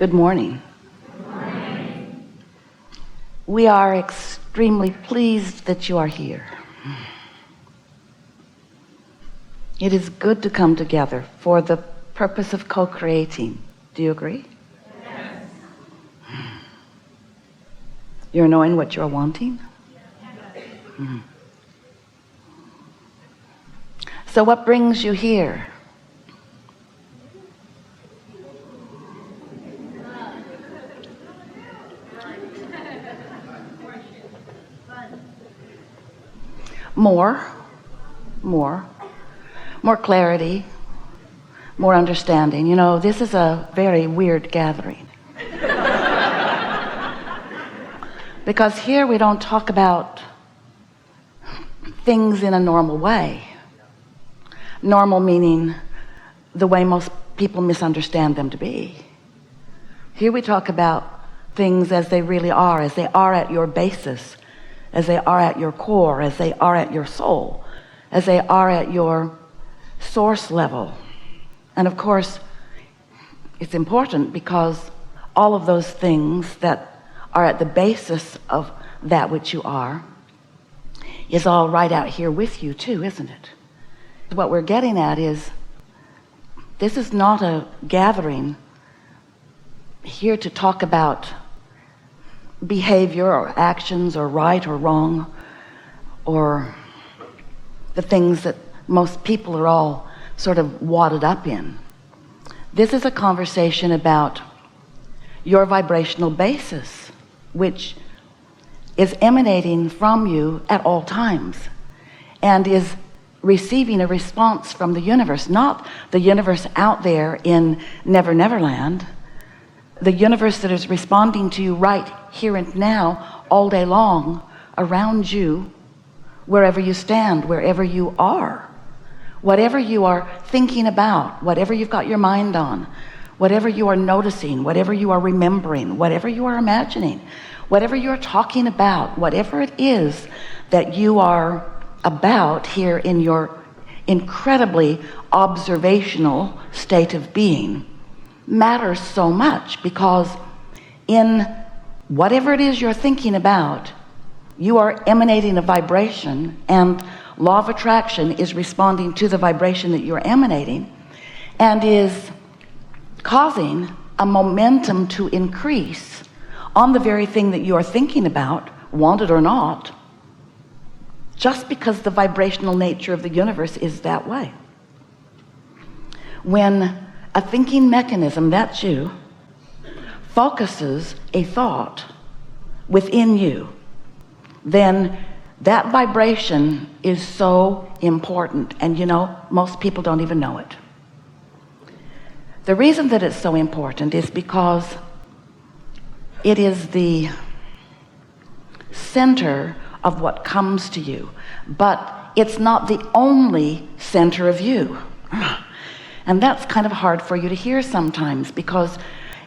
Good morning. Good morning. We are extremely pleased that you are here. It is good to come together for the purpose of co-creating. Do you agree? Yes. You're knowing what you're wanting? Yes. So what brings you here? More clarity, more understanding. You know, this is a very weird gathering. Because here we don't talk about things in a normal way. Normal meaning the way most people misunderstand them to be. Here we talk about things as they really are, as they are at your basis, as they are at your core, as they are at your soul, as they are at your source level. And of course, it's important because all of those things that are at the basis of that which you are is all right out here with you too, isn't it? What we're getting at is this is not a gathering here to talk about behavior or actions or right or wrong or the things that most people are all sort of wadded up in. This is a conversation about your vibrational basis, which is emanating from you at all times and is receiving a response from the universe, not the universe out there in Never Never Land, the universe that is responding to you right here and now, all day long, around you, wherever you stand, wherever you are. Whatever you are thinking about, whatever you've got your mind on, whatever you are noticing, whatever you are remembering, whatever you are imagining, whatever you're talking about, whatever it is that you are about here in your incredibly observational state of being matters so much, because in whatever it is you're thinking about, you are emanating a vibration, and law of attraction is responding to the vibration that you're emanating and is causing a momentum to increase on the very thing that you're thinking about, want it or not, just because the vibrational nature of the universe is that way. When a thinking mechanism, that's you, focuses a thought within you, then that vibration is so important. And you know, most people don't even know it. The reason that it's so important is because it is the center of what comes to you, but it's not the only center of you. And that's kind of hard for you to hear sometimes, because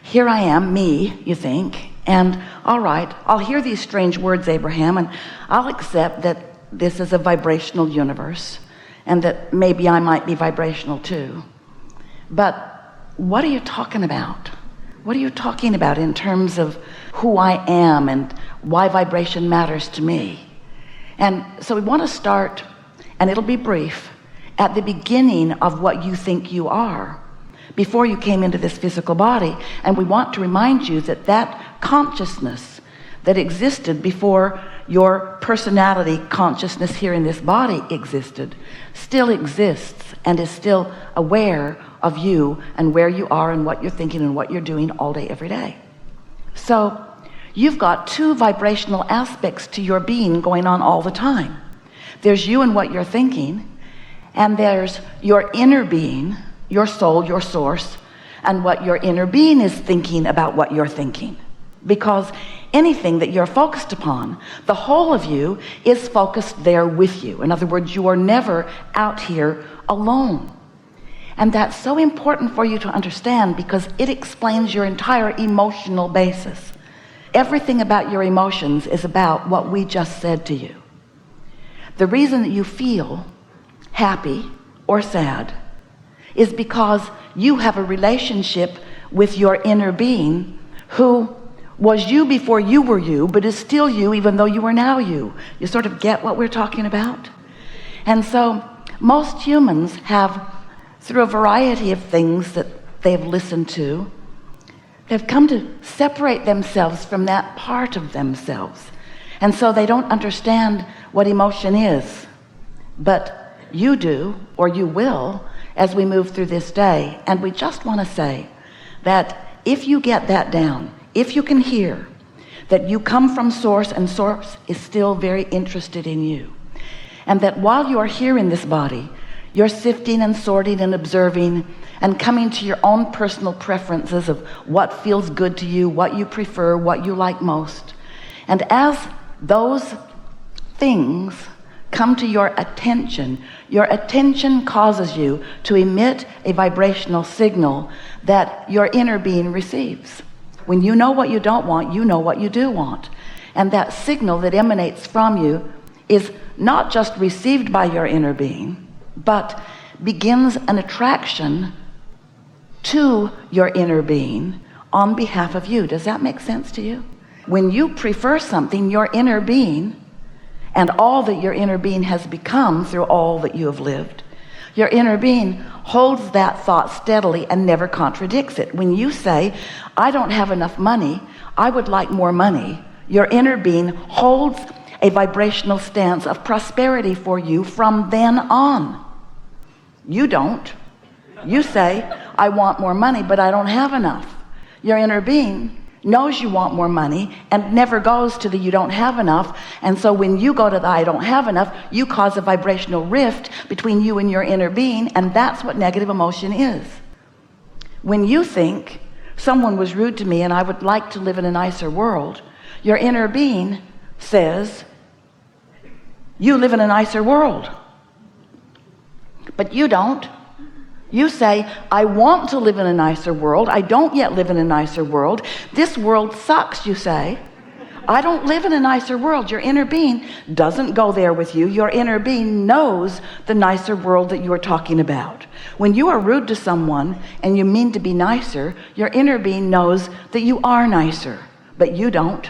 here I am, me, you think, and all right, I'll hear these strange words, Abraham, and I'll accept that this is a vibrational universe and that maybe I might be vibrational too. But what are you talking about? What are you talking about in terms of who I am and why vibration matters to me? And so we want to start, and it'll be brief, at the beginning of what you think you are, before you came into this physical body. And we want to remind you that that consciousness that existed before your personality consciousness here in this body existed, still exists and is still aware of you and where you are and what you're thinking and what you're doing all day, every day. So you've got two vibrational aspects to your being going on all the time. There's you and what you're thinking, and there's your inner being, your soul, your source, and what your inner being is thinking about what you're thinking. Because anything that you're focused upon, the whole of you is focused there with you. In other words, you are never out here alone. And that's so important for you to understand, because it explains your entire emotional basis. Everything about your emotions is about what we just said to you. The reason that you feel happy or sad is because you have a relationship with your inner being, who was you before you were you, but is still you even though you are now you. You sort of get what we're talking about? And so most humans have, through a variety of things that they've listened to, they've come to separate themselves from that part of themselves. And so they don't understand what emotion is. But you do, or you will, as we move through this day. And we just want to say that if you get that down, if you can hear that you come from Source and Source is still very interested in you, and that while you are here in this body, you're sifting and sorting and observing and coming to your own personal preferences of what feels good to you, what you prefer, what you like most. And as those things come to your attention causes you to emit a vibrational signal that your inner being receives. When you know what you don't want, you know what you do want. And that signal that emanates from you is not just received by your inner being, but begins an attraction to your inner being on behalf of you. Does that make sense to you? When you prefer something, your inner being, and all that your inner being has become through all that you have lived, your inner being holds that thought steadily and never contradicts it. When you say, I don't have enough money, I would like more money, your inner being holds a vibrational stance of prosperity for you from then on. You don't. You say, I want more money, but I don't have enough. Your inner being knows you want more money and never goes to the you don't have enough. And so when you go to the I don't have enough, you cause a vibrational rift between you and your inner being, and that's what negative emotion is. When you think someone was rude to me and I would like to live in a nicer world, your inner being says, you live in a nicer world. But you don't. You say, I want to live in a nicer world. I don't yet live in a nicer world. This world sucks, you say. I don't live in a nicer world. Your inner being doesn't go there with you. Your inner being knows the nicer world that you are talking about. When you are rude to someone and you mean to be nicer, your inner being knows that you are nicer, but you don't.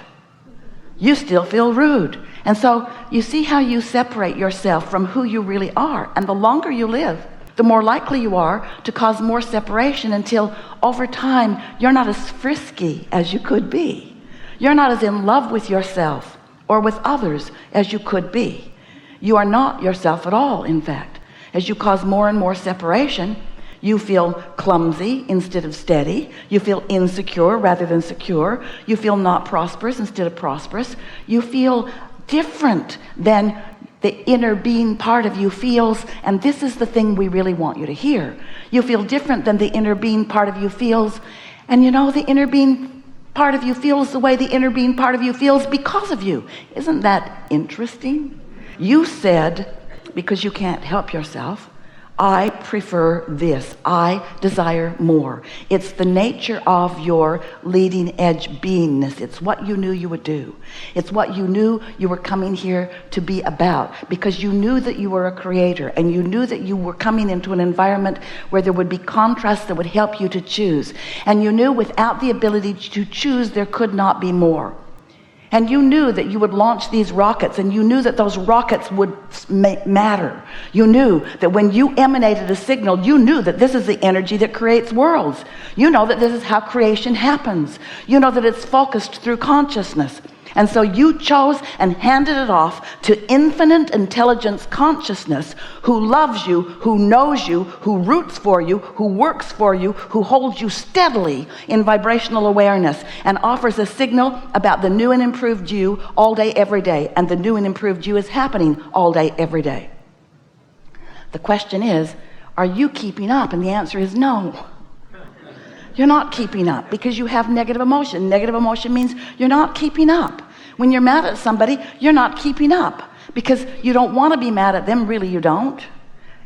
You still feel rude. And so you see how you separate yourself from who you really are. And the longer you live, the more likely you are to cause more separation, until over time you're not as frisky as you could be. You're not as in love with yourself or with others as you could be. You are not yourself at all, in fact. As you cause more and more separation, you feel clumsy instead of steady. You feel insecure rather than secure. You feel not prosperous instead of prosperous. You feel different than the inner being part of you feels, and this is the thing we really want you to hear. You feel different than the inner being part of you feels, and you know the inner being part of you feels the way the inner being part of you feels because of you. Isn't that interesting? You said, because you can't help yourself, I prefer this. I desire more. It's the nature of your leading edge beingness. It's what you knew you would do. It's what you knew you were coming here to be about, because you knew that you were a creator, and you knew that you were coming into an environment where there would be contrast that would help you to choose. And you knew without the ability to choose, there could not be more. And you knew that you would launch these rockets, and you knew that those rockets would matter. You knew that when you emanated a signal, you knew that this is the energy that creates worlds. You know that this is how creation happens. You know that it's focused through consciousness. And so you chose and handed it off to infinite intelligence consciousness, who loves you, who knows you, who roots for you, who works for you, who holds you steadily in vibrational awareness, and offers a signal about the new and improved you all day, every day. And the new and improved you is happening all day, every day. The question is, are you keeping up? And the answer is no. You're not keeping up, because you have negative emotion. Negative emotion means you're not keeping up. When you're mad at somebody, you're not keeping up, because you don't want to be mad at them. Really, you don't.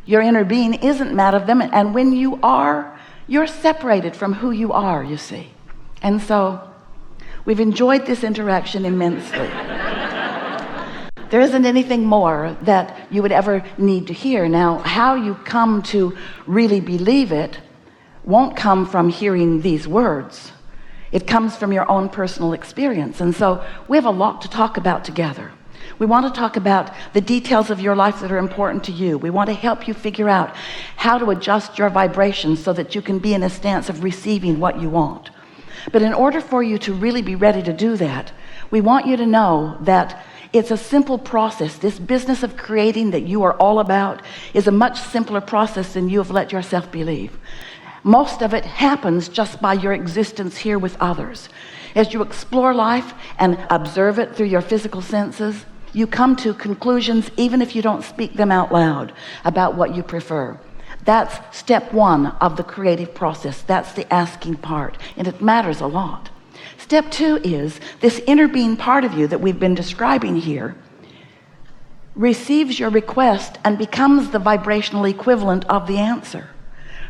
Your inner being isn't mad at them. And when you are, you're separated from who you are, you see. And so we've enjoyed this interaction immensely. There isn't anything more that you would ever need to hear. Now, how you come to really believe it won't come from hearing these words. It comes from your own personal experience. And so we have a lot to talk about together. We want to talk about the details of your life that are important to you. We want to help you figure out how to adjust your vibrations so that you can be in a stance of receiving what you want. But in order for you to really be ready to do that, we want you to know that it's a simple process. This business of creating that you are all about is a much simpler process than you have let yourself believe. Most of it happens just by your existence here with others. As you explore life and observe it through your physical senses, you come to conclusions, even if you don't speak them out loud, about what you prefer. That's step one of the creative process. That's the asking part, and it matters a lot. Step two is this inner being part of you that we've been describing here receives your request and becomes the vibrational equivalent of the answer.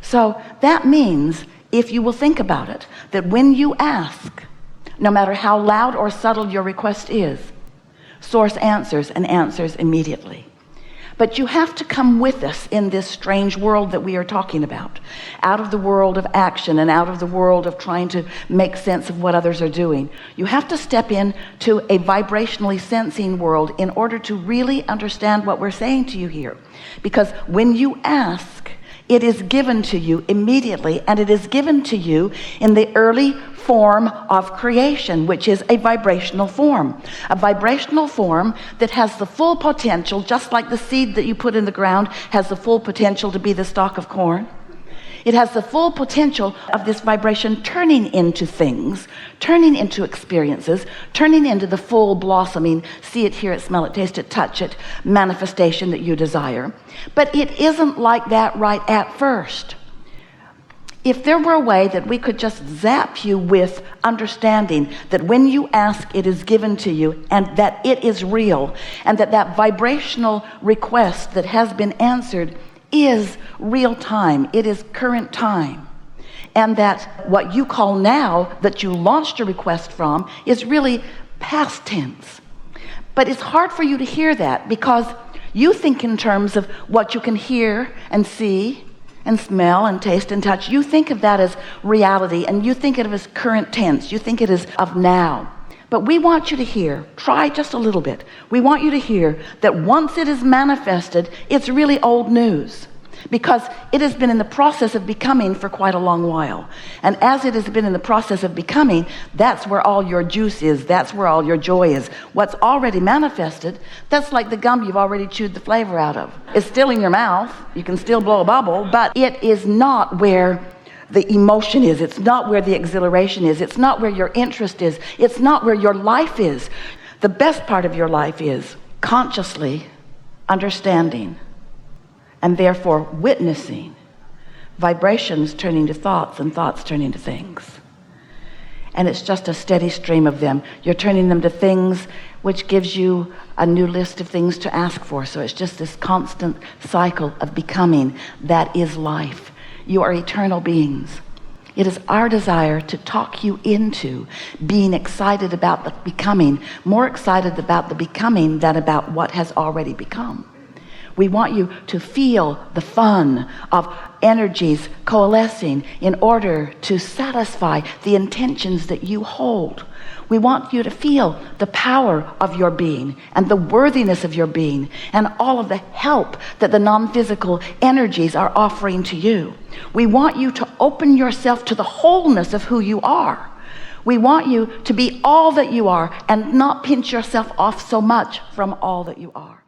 So that means, if you will think about it, that when you ask, no matter how loud or subtle your request is, Source answers, and answers immediately. But you have to come with us in this strange world that we are talking about, out of the world of action and out of the world of trying to make sense of what others are doing. You have to step into a vibrationally sensing world in order to really understand what we're saying to you here. Because when you ask, it is given to you immediately, and it is given to you in the early form of creation, which is a vibrational form. A vibrational form that has the full potential, just like the seed that you put in the ground has the full potential to be the stalk of corn. It has the full potential of this vibration turning into things, turning into experiences, turning into the full blossoming, see it, hear it, smell it, taste it, touch it, manifestation that you desire. But it isn't like that right at first. If there were a way that we could just zap you with understanding that when you ask, it is given to you, and that it is real, and that that vibrational request that has been answered is real time, it is current time, and that what you call now that you launched a request from is really past tense. But it's hard for you to hear that because you think in terms of what you can hear and see and smell and taste and touch. You think of that as reality, and you think of it as current tense. You think it is of now. But we want you to hear, try just a little bit. We want you to hear that once it is manifested, it's really old news, because it has been in the process of becoming for quite a long while. And as it has been in the process of becoming, that's where all your juice is. That's where all your joy is. What's already manifested, that's like the gum you've already chewed the flavor out of. It's still in your mouth. You can still blow a bubble, but it is not where the emotion is. It's not where the exhilaration is. It's not where your interest is. It's not where your life is. The best part of your life is consciously understanding and therefore witnessing vibrations turning to thoughts and thoughts turning to things. And it's just a steady stream of them. You're turning them to things, which gives you a new list of things to ask for. So it's just this constant cycle of becoming that is life. You are eternal beings. It is our desire to talk you into being excited about the becoming, more excited about the becoming than about what has already become. We want you to feel the fun of energies coalescing in order to satisfy the intentions that you hold. We want you to feel the power of your being and the worthiness of your being and all of the help that the non-physical energies are offering to you. We want you to open yourself to the wholeness of who you are. We want you to be all that you are and not pinch yourself off so much from all that you are.